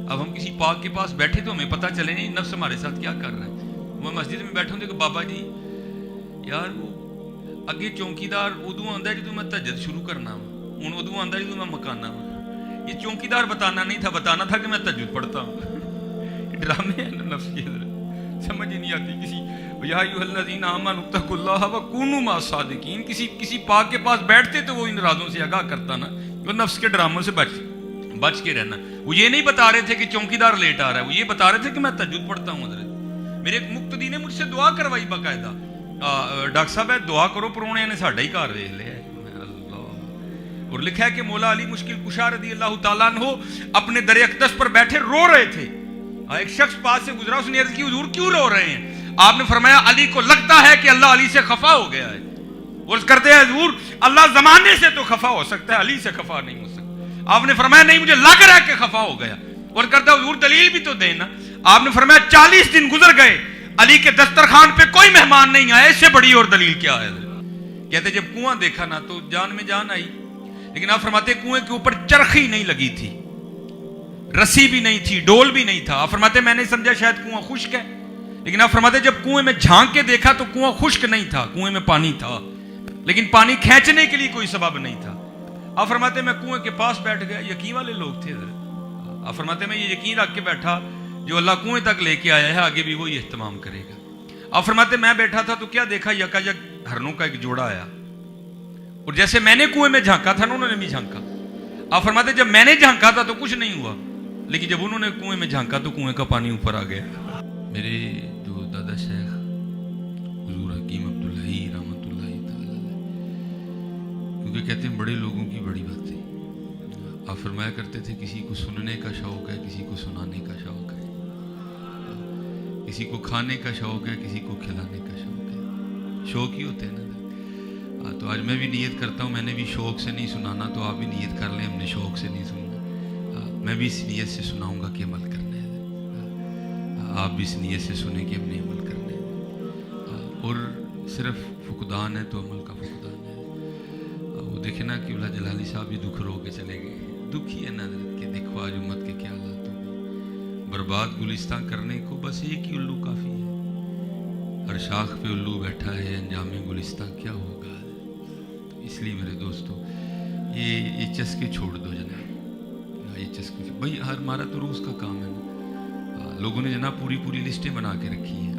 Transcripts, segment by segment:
اب ہم کسی پاک کے پاس بیٹھے تو ہمیں پتہ چلے نہیں نفس ہمارے ساتھ کیا کر رہا ہے. میں مسجد میں بیٹھا ہوں تو کہ بابا جی یار وہ اگے چوکیدار ادو آتا ہے جدو میں تہجد شروع کرنا ہوں، ہوں ادو آتا ہے جدو میں مکانا ہوں. یہ چوکیدار بتانا نہیں تھا، بتانا تھا کہ میں تہجد پڑھتا ہوں. ڈرامے ہیں نا نفس کے، سمجھ ہی نہیں آتی کسی. یا ایھا الذین آمنوا اتقوا اللہ وکونوا مع الصادقین. کسی پاک کے پاس بیٹھتے تو وہ ان رازوں سے آگاہ کرتا نا. وہ نفس کے ڈراموں سے بچ کے رہنا. وہ یہ نہیں بتا رہے تھے کہ چوکیدار لیٹ آ رہا ہے، وہ یہ بتا رہے تھے کہ میں تہجد پڑھتا ہوں. حضرت میرے ایک مقتدی نے مجھ سے دعا کروائی باقاعدہ، ڈاکٹر صاحب ہے دعا کرو پرونے نے ساڈا ہی گھر ویکھ لیا ہے. اللہ. اور لکھا ہے کہ مولا علی مشکل کشا رضی اللہ تعالیٰ عنہ اپنے در اقدس پر بیٹھے رو رہے تھے. ایک شخص پاس سے گزرا، اس نے عرض کی حضور کیوں رو رہے ہیں؟ آپ نے فرمایا علی کو لگتا ہے کہ اللہ علی سے خفا ہو گیا ہے. عرض کرتے ہیں حضور اللہ زمانے سے تو خفا ہو سکتا ہے، علی سے خفا نہیں ہو سکتا. آپ نے فرمایا نہیں مجھے لگ رہا ہے کہ خفا ہو گیا. عرض کرتا ہے حضور دلیل بھی تو دینا. آپ نے فرمایا 40 دن گزر گئے علی کے دسترخوان پہ کوئی مہمان نہیں آیا، اس سے بڑی اور دلیل کیا ہے؟ کہتے جب کنواں دیکھا نا تو جان میں جان آئی. لیکن آپ فرماتے کنویں کے اوپر چرخی نہیں لگی تھی، رسی بھی نہیں تھی، ڈول بھی نہیں تھا. آپ فرماتے میں نے سمجھا شاید کنواں خشک ہے. لیکن آپ فرماتے جب کنویں میں جھانک کے دیکھا تو کنواں خشک نہیں تھا، کنویں میں پانی تھا، لیکن پانی کھینچنے کے لیے کوئی سبب نہیں تھا. آپ فرماتے میں کنویں کے پاس بیٹھ گیا. یقین والے لوگ تھے حضرت. آپ فرماتے میں یہ یقین رکھ کے بیٹھا جو اللہ کنویں تک لے کے آیا ہے آگے بھی وہی اہتمام کرے گا. آپ فرماتے میں بیٹھا تھا تو کیا دیکھا، یکایک ہرنوں کا ایک جوڑا آیا اور جیسے میں نے کنویں میں جھانکا تھا نا انہوں نے بھی جھانکا. آپ فرماتے جب میں نے جھانکا تھا تو کچھ نہیں ہوا، لیکن جب انہوں نے کنویں میں جھانکا تو کنویں کا پانی اوپر آ گیا. میرے جو دادا شیخ حضور حکیم عبدالحی رحمۃ اللہ تعالی علیہ، کیونکہ کہتے ہیں بڑے لوگوں کی بڑی باتیں. آپ فرمایا کرتے تھے کسی کو سننے کا شوق ہے، کسی کو سنانے کا شوق ہے، کسی کو کھانے کا شوق ہے، کسی کو کھلانے کا شوق ہے. شوق ہی ہوتے ہیں نا. تو آج میں بھی نیت کرتا ہوں میں نے بھی شوق سے نہیں سنانا، تو آپ بھی نیت کر لیں ہم نے شوق سے نہیں سننا. میں بھی اس نیت سے سناؤں گا کہ عمل کرنا ہے. آپ بھی اس نیت سے سنیں کہ ہم نے عمل کرنا ہے. اور صرف فقدان ہے تو عمل کا فقدان ہے. وہ دیکھیں نا کہ اللہ جلالی صاحب بھی دکھ رو کے چلے گئے. دکھ ہی ہے نا کہ دیکھو آج امت کے کیا حالات ہو گئے. برباد گلستان کرنے کو بس ایک ہی الو کافی ہے. ہر شاخ پہ الو بیٹھا ہے، انجام گلستان کیا ہوگا. اس لیے میرے دوستو یہ چسکے چھوڑ دو جناب. یہ چسکے بھائی ہمارا تو روز کا کام ہے نا. لوگوں نے جناب پوری لسٹیں بنا کے رکھی ہیں.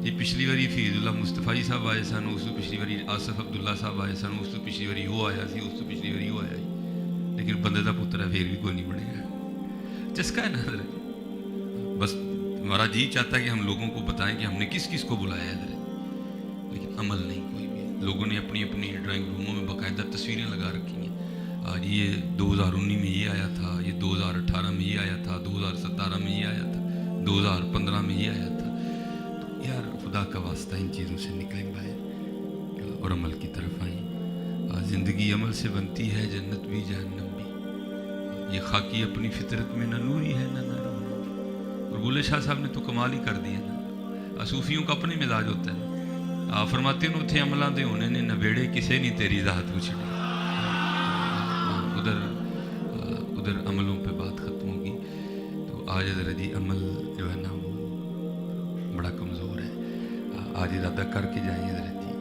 یہ پچھلی باری فیض اللہ مصطفی صاحب آئے سن، اس تو پچھلی باری آصف عبداللہ صاحب آئے سن، اس تو پچھلی باری وہ آیا سی، اس تو پچھلی باری وہ آیا. لیکن بندے کا پتر ہے پھر بھی کوئی نہیں بنے گا. چسکا ہے نا حضرت. بس ہمارا جی چاہتا ہے کہ ہم لوگوں کو بتائیں کہ ہم نے کس کس کو بلایا ہے حضرت، لیکن عمل نہیں کوئی بھی. لوگوں نے اپنی ڈرائنگ روموں میں باقاعدہ تصویریں لگا رکھی ہیں. آج یہ 2019 میں یہ آیا تھا، یہ 2018 میں یہ آیا تھا، 2017 میں یہ آیا تھا، 2015 میں یہ آیا تھا. تو یار خدا کا واسطہ ان چیزوں سے نکلیں باہر اور عمل کی طرف آئیں. زندگی عمل سے بنتی ہے، جنت بھی جہنم بھی. یہ خاکی اپنی فطرت میں نہ نوری ہے نہ ناری. اور بولے شاہ صاحب نے تو کمال ہی کر دیا نا. صوفیوں کا اپنے مزاج ہوتا ہے. فرماتے ہیں اتھے عملاں دے ہونے نے نبیڑے کسے نہیں تیری ذات پوچھنی. ادھر عملوں پہ بات ختم ہوگی. تو آج حضرت جی عمل جو ہے نا وہ بڑا کمزور ہے. آج ارادہ کر کے جائیں حضرت جی،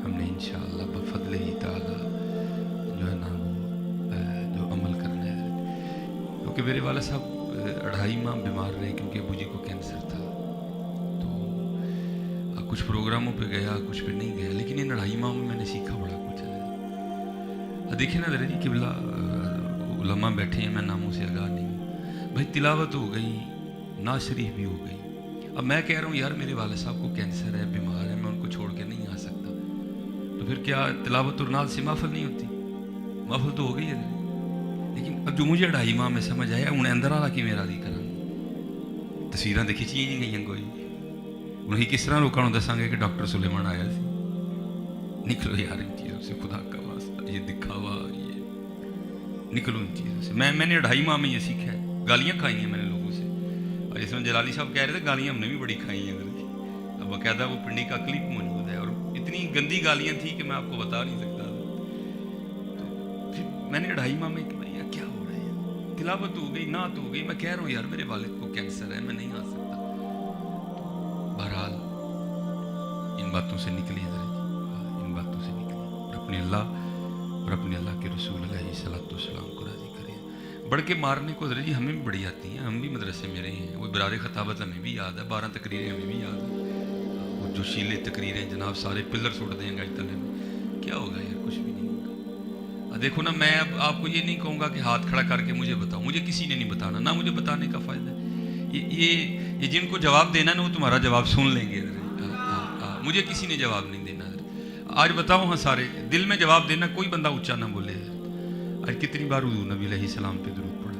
ہم نے انشاءاللہ بفضل ہی تعالی جو ہے نا وہ جو عمل کرنا ہے حضرت. کیونکہ میرے والد صاحب 2.5 ماہ بیمار رہے کیونکہ ابو جی کو کینسر تھا. کچھ پروگراموں پہ گیا، کچھ پہ نہیں گیا، لیکن ان 2.5 ماہ میں نے سیکھا بڑا کچھ ہے. دیکھیں نا ذرا جی قبلہ علماء بیٹھے ہیں، میں ناموں سے آگاہ نہیں ہوں. بھائی تلاوت ہو گئی، نعت شریف بھی ہو گئی. اب میں کہہ رہا ہوں یار میرے والد صاحب کو کینسر ہے، بیمار ہے، میں ان کو چھوڑ کے نہیں آ سکتا. تو پھر کیا تلاوت اور نعت سے محفل نہیں ہوتی؟ محفل تو ہو گئی ہے. لیکن اب جو مجھے 2.5 ماہ میں سمجھ آیا انہیں اندر آ کے میرا دی کرا تصویراں تو کھچی نہیں گئی کوئی. انہیں کس طرح لوگوں کو دساں گے کہ ڈاکٹر سلیمان آیا سی. نکلو یار ان چیزوں سے، خدا کا واسطہ یہ دکھاوا، یہ نکلو ان چیزوں سے. میں نے 2.5 ماہ میں یہ سیکھا ہے. گالیاں کھائی ہیں میں نے لوگوں سے. اور جس میں جلالی صاحب کہہ رہے تھے گالیاں ہم نے بھی بڑی کھائی ہیں. اب باقاعدہ وہ پنڈی کا کلپ موجود ہے اور اتنی گندی گالیاں تھیں کہ میں آپ کو بتا نہیں سکتا. تو پھر میں نے 2.5 ماہ میں کہ بھائی کیا ہو رہا ہے. तिलावत हो गई, नात हो गई, मैं कह रहा हूँ यार मेरे वालिद को कैंसर है, मैं नहीं आ सकता। बहरहाल इन बातों से निकले, इन बातों से निकले और अपने अल्लाह के रसूल अलैहिस्सलाम को राज़ी करें। बढ़ के मारने को हज़रत जी हमें भी बड़ी आती हैं, हम भी मदरसे में रहे हैं। वो बरार खताबत हमें भी याद है, 12 तकरीरें हमें भी याद है। वो जो शीले तकरीरें जनाब सारे पिलर सुट देंगे इस तले में, क्या होगा यार, कुछ भी नहीं होगा। देखो ना, मैं अब आपको ये नहीं कहूँगा कि हाथ खड़ा करके मुझे बताओ, मुझे किसी ने नहीं बताना, ना मुझे बताने का फ़ायदा है। ये जिनको जवाब देना ना वो तुम्हारा जवाब सुन लेंगे। मुझे किसी ने जवाब नहीं देना। आज बताओ, हाँ सारे दिल में जवाब देना, कोई बंदा ऊंचा ना बोले। आज कितनी बार हुजूर नबी अलैहिस्सलाम पे दुरूद पढ़ा?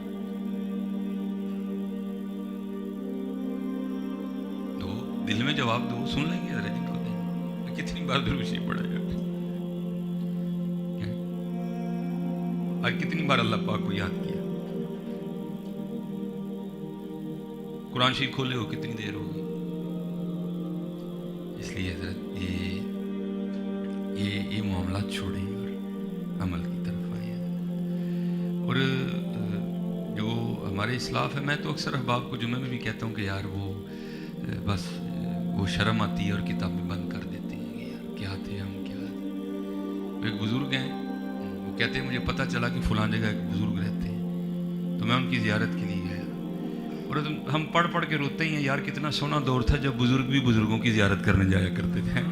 दो, दिल में जवाब दो, सुन लेंगे जरा जिनको दें। कितनी बार दुरूद शरीफ पढ़ा यार? आज कितनी बार अल्लाह पाक को याद किया? कुरान शरीफ खोले हो कितनी देर हो गई? इसलिए हजरत ये मामला छोड़ें और अमल की तरफ आए। और जो हमारे इस्लाफ है, मैं तो अक्सर अहबाब को जुम्मे में भी कहता हूँ कि यार वो बस वो शर्म आती है और किताबें बंद कर देते हैं कि यार क्या थे हम, क्या थे। एक बुज़ुर्ग हैं, वो कहते हैं मुझे पता चला कि फ़लाँ जगह एक बुज़ुर्ग रहते हैं, तो मैं उनकी ज़ियारत के लिए गया। और हम पढ़ पढ़ के रोते ही हैं यार, कितना सोना दौर था जब बुज़ुर्ग भी बुज़ुर्गों की ज़ियारत करने जाया करते थे।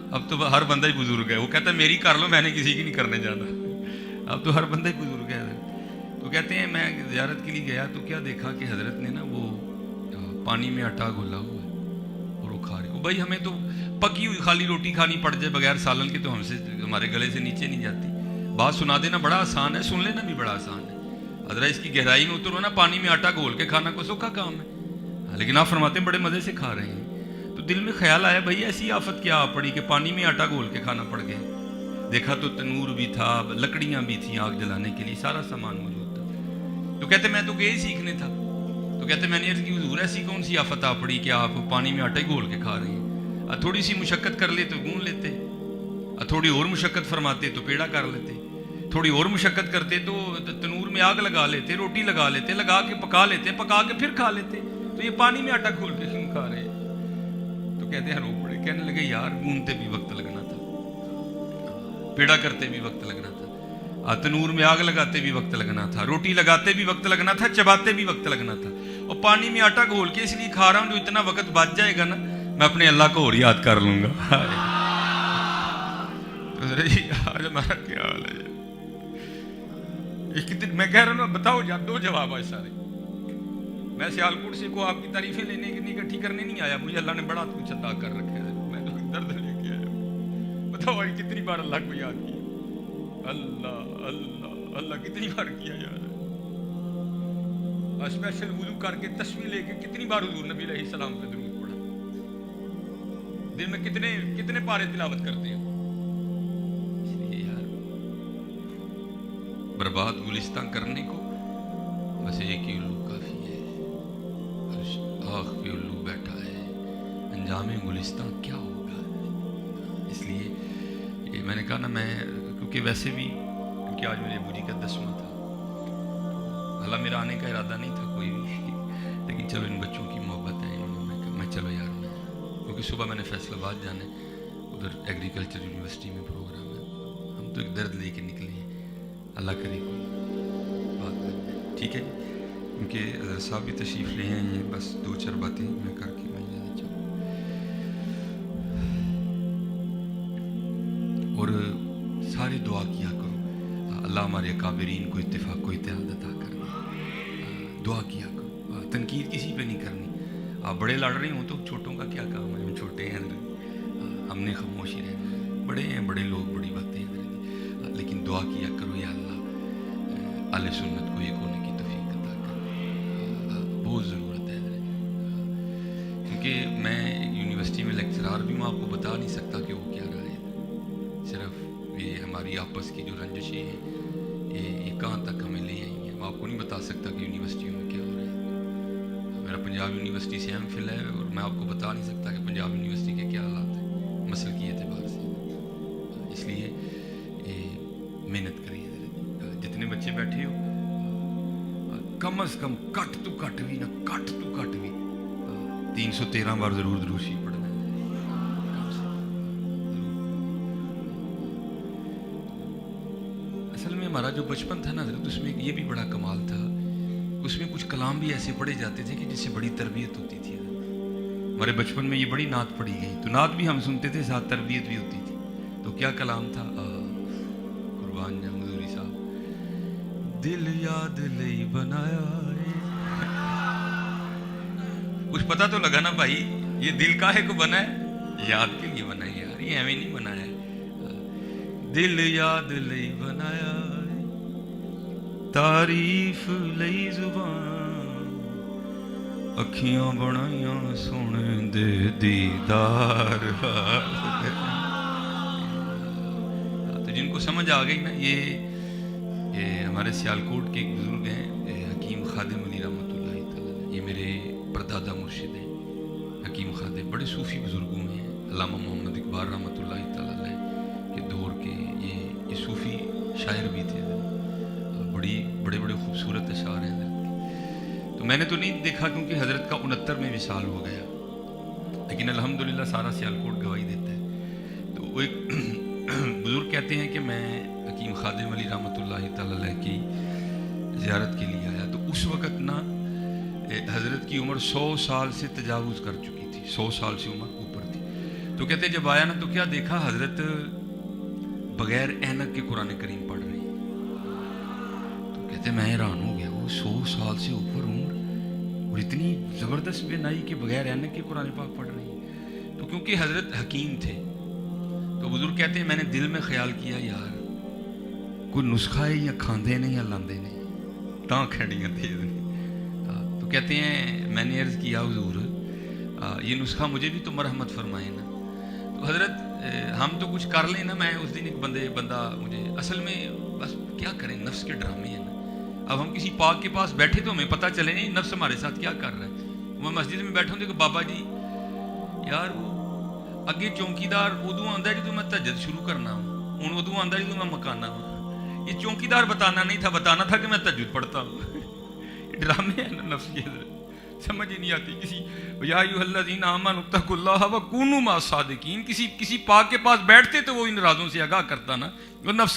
अब तो हर बंदा ही बुज़ुर्ग है। वो कहता है मेरी कर लो, मैंने किसी की नहीं करने जाना। अब तो हर बंदा ही बुज़ुर्ग है। तो कहते हैं मैं ज़ियारत के लिए गया तो क्या देखा कि हज़रत ने ना वो पानी में आटा घोला हुआ है और वो खा रहे हो। भाई हमें तो पकी हुई खाली रोटी खानी पड़ जाए बगैर सालन के तो हमसे हमारे गले से नीचे नहीं जाती। बात सुना देना बड़ा आसान है, सुन लेना भी बड़ा आसान है। अदरा इसकी गहराई में उतरो ना, पानी में आटा घोल के खाना को सौखा काम है, लेकिन आप फरमाते बड़े मज़े से खा रहे हैं। तो दिल में ख्याल आया भाई ऐसी आफत क्या आ पड़ी कि पानी में आटा घोल के खाना पड़ गया। देखा तो तनूर भी था, लकड़ियाँ भी थी आग जलाने के लिए, सारा सामान मौजूद था। तो कहते मैं तो गए ही सीखने था। तो कहते मैंने अर्ज़ की हुजूर ऐसी कौन सी आफत आ पड़ी कि आप पानी में आटा ही घोल के खा रहे हैं? थोड़ी सी मुशक्क़त कर ले तो गूंद लेते, थोड़ी और मुशक्क़त फरमाते तो पेड़ा कर लेते, थोड़ी और मुशक्क़त करते तो तनूर में आग लगा लेते, रोटी लगा लेते, लगा के पका लेते, पका के फिर खा लेते। तो ये पानी में आटा घोल के क्यों खा रहे हैं? तो कहते हैं रो पड़े, कहने लगे यार गूंदते भी वक्त लगना था, पेड़ा करते भी वक्त लगना था, तनूर में आग लगाते भी वक्त लगना था, रोटी लगाते भी वक्त लगना था, चबाते भी वक्त लगना था, और पानी में आटा घोल के इसलिए खा रहा हूँ जो इतना वक्त बच जाएगा ना मैं अपने अल्लाह को और याद कर लूंगा। तो आज हमारा क्या हाल है? मैं कह रहा हूँ ना, बताओ यार, दो जवाब है सारे। मैं सियालकोट से को आपकी तारीफें लेने की इकट्ठी करने नहीं आया, मुझे अल्लाह ने बड़ा कुछ अदा कर रखा है, मैं तो दर्द लेके आया। बताओ भाई कितनी बार अल्लाह को याद किया? अल्लाह अल्लाह अल्लाह कितनी बार किया यार? स्पेशल वुजू करके तस्वीर लेके कितनी बार हुजूर नबी अलैहिस्सलाम पे दुरूद पढ़ा? दिन में कितने कितने पारे तिलावत करते हैं? इसलिए यार बर्बाद गुलिस्तान करने को बस एक ही उल्लू काफी है, आँख पे उल्लू बैठा है, अंजाम गुलिस्तान क्या होगा? इसलिए ये मैंने कहा ना, मैं क्योंकि वैसे भी क्योंकि आज मेरे अबू जी का 10वां था, हालांकि मेरा आने का इरादा नहीं था कोई भी, लेकिन चलो इन बच्चों की मोहब्बत है, इन्होंने मैं चलो यार मैं, क्योंकि सुबह मैंने फैसलाबाद जाना है, उधर एग्रीकल्चर यूनिवर्सिटी में प्रोग्राम है, हम तो एक दर्द लेके निकले हैं, अल्लाह करे कोई बात नहीं, ठीक है जी। क्योंकि साहब भी तशरीफ़ ले हैं, बस 2-4 बातें मैं करके मैं जाना चाहूँ। और सारी दुआ किया करो, अल्लाह हमारे अकाबरीन को इत्तेफाक को इत्तेहाद अता कर दे। दुआ किया करो, तनकीद किसी पे नहीं करनी। आप बड़े लड़ रहे हो तो छोटों का क्या काम है? हम छोटे हैं, हमने खामोशी रहना, बड़े हैं बड़े लोग बड़ी बातें हैं, लेकिन दुआ किया करो या अल्लाह अहले सुन्नत को एक होने की तौफीक अता कर, बहुत ज़रूरत है। क्योंकि मैं यूनिवर्सिटी में लेक्चरार भी हूँ, आपको बता नहीं सकता कि वो क्या रहा है। सिर्फ ये हमारी आपस की जो रंजिशें हैं ये कहाँ तक हमें ले आई हैं, मैं आपको नहीं बता सकता कि यूनिवर्सिटियों में क्या हो रहा है। मेरा पंजाब यूनिवर्सिटी से एमफिल है और मैं आपको बता नहीं सकता कि पंजाब यूनिवर्सिटी के क्या हालात हैं मसल की एतबार से। इसलिए मेहनत करिए, जितने बच्चे बैठे हो कम अज कम घट तो घट भी ना, घट तो घट भी 313 बार जरूर दुरूद शरीफ पढ़ना है। असल में हमारा जो बचपन था ना हजरत, उसमें ये भी बड़ा कमाल था, उसमें कुछ कलाम भी ऐसे पढ़े जाते थे कि जिससे बड़ी तरबियत होती थी। हमारे बचपन में ये बड़ी नात पढ़ी गई, तो नात भी हम सुनते थे, साथ तरबियत भी होती थी। तो क्या कलाम था? कुर्बान जाऊं हजूरी साहब, दिल याद ले बनाया है। कुछ पता तो लगा ना भाई, ये दिल काहे को बना है? याद के लिए बना है यार, ये हमें नहीं बनाया है। दिल याद ले बनाया है, तारीफ लई जुबान, अखियां बनाइया सोने दे दीदार। तो जिनको समझ आ गई ना, ये हमारे सियालकोट के एक बुजुर्ग हैं, हकीम खादिम अली रहमतुल्लाह तआला, ये मेरे परदादा मुर्शिद हैं हकीम खादिम, बड़े सूफ़ी बुजुर्ग हुए हैं। अल्लामा मोहम्मद इकबाल रहमतुल्लाह तआला के दौर के ये सूफ़ी शायर भी थे, बड़े बड़े खूबसूरत अशार हैं हज़रत के। तो मैंने तो नहीं देखा क्योंकि हज़रत का 69वें विसाल हो गया, लेकिन अल्हम्दुलिल्लाह सारा सियालकोट गवाही देता है। तो वो एक बुज़ुर्ग कहते हैं कि मैं हकीम खादिम अली रहमतुल्लाह तआला की ज़ियारत के लिए आया, तो उस वक़्त ना हज़रत की उम्र 100 साल से तजावुज़ कर चुकी थी, 100 साल से उम्र ऊपर थी। तो कहते जब आया ना तो क्या देखा, हज़रत बगैर ऐनक के कुरान करीम पढ़ रही। तो कहते मैं हैरान हो गया, वो 100 साल से ऊपर उम्र और इतनी ज़बरदस्त बेनाई के बगैर ऐनक के कुरान पाक पढ़ रही। तो क्योंकि हज़रत हकीम थे, तो बुजुर्ग कहते हैं मैंने दिल में ख्याल किया यार कोई नुस्खा है, या खांदे नहीं या लांदे नहीं, तां खड़ियाँ तेज नहीं। तो कहते हैं मैंने अर्ज़ किया हुजूर ये नुस्खा मुझे भी तो मरहमत फरमाए ना। तो हज़रत हम तो कुछ कर लें ना, मैं उस दिन एक बंदा मुझे, असल में बस क्या करें, नफ्स के ड्रामे हैं ना। अब हम किसी पाक के पास बैठे तो हमें पता चले नहीं नफ्स हमारे साथ क्या कर रहा है। मैं मस्जिद में बैठा हूँ देखो बाबा जी यार वो अगे चौकीदार उदू आंदा जो मैं तहज्जुद शुरू करना हूँ, उदू आंदा जो मैं मकाना हूँ। ये चौकीदार बताना नहीं था, बताना था कि मैं तहज्जुद पढ़ता हूँ। ड्रामे हैं ना नफ्स के, समझ ही नहीं आती किसी। या अय्युहल्लज़ीना आमनू इत्तक़ुल्लाह व कूनू मअस सादिकीन, किसी पाक के पास बैठते तो वो इन राजों से आगाह करता ना, वो नफ्स के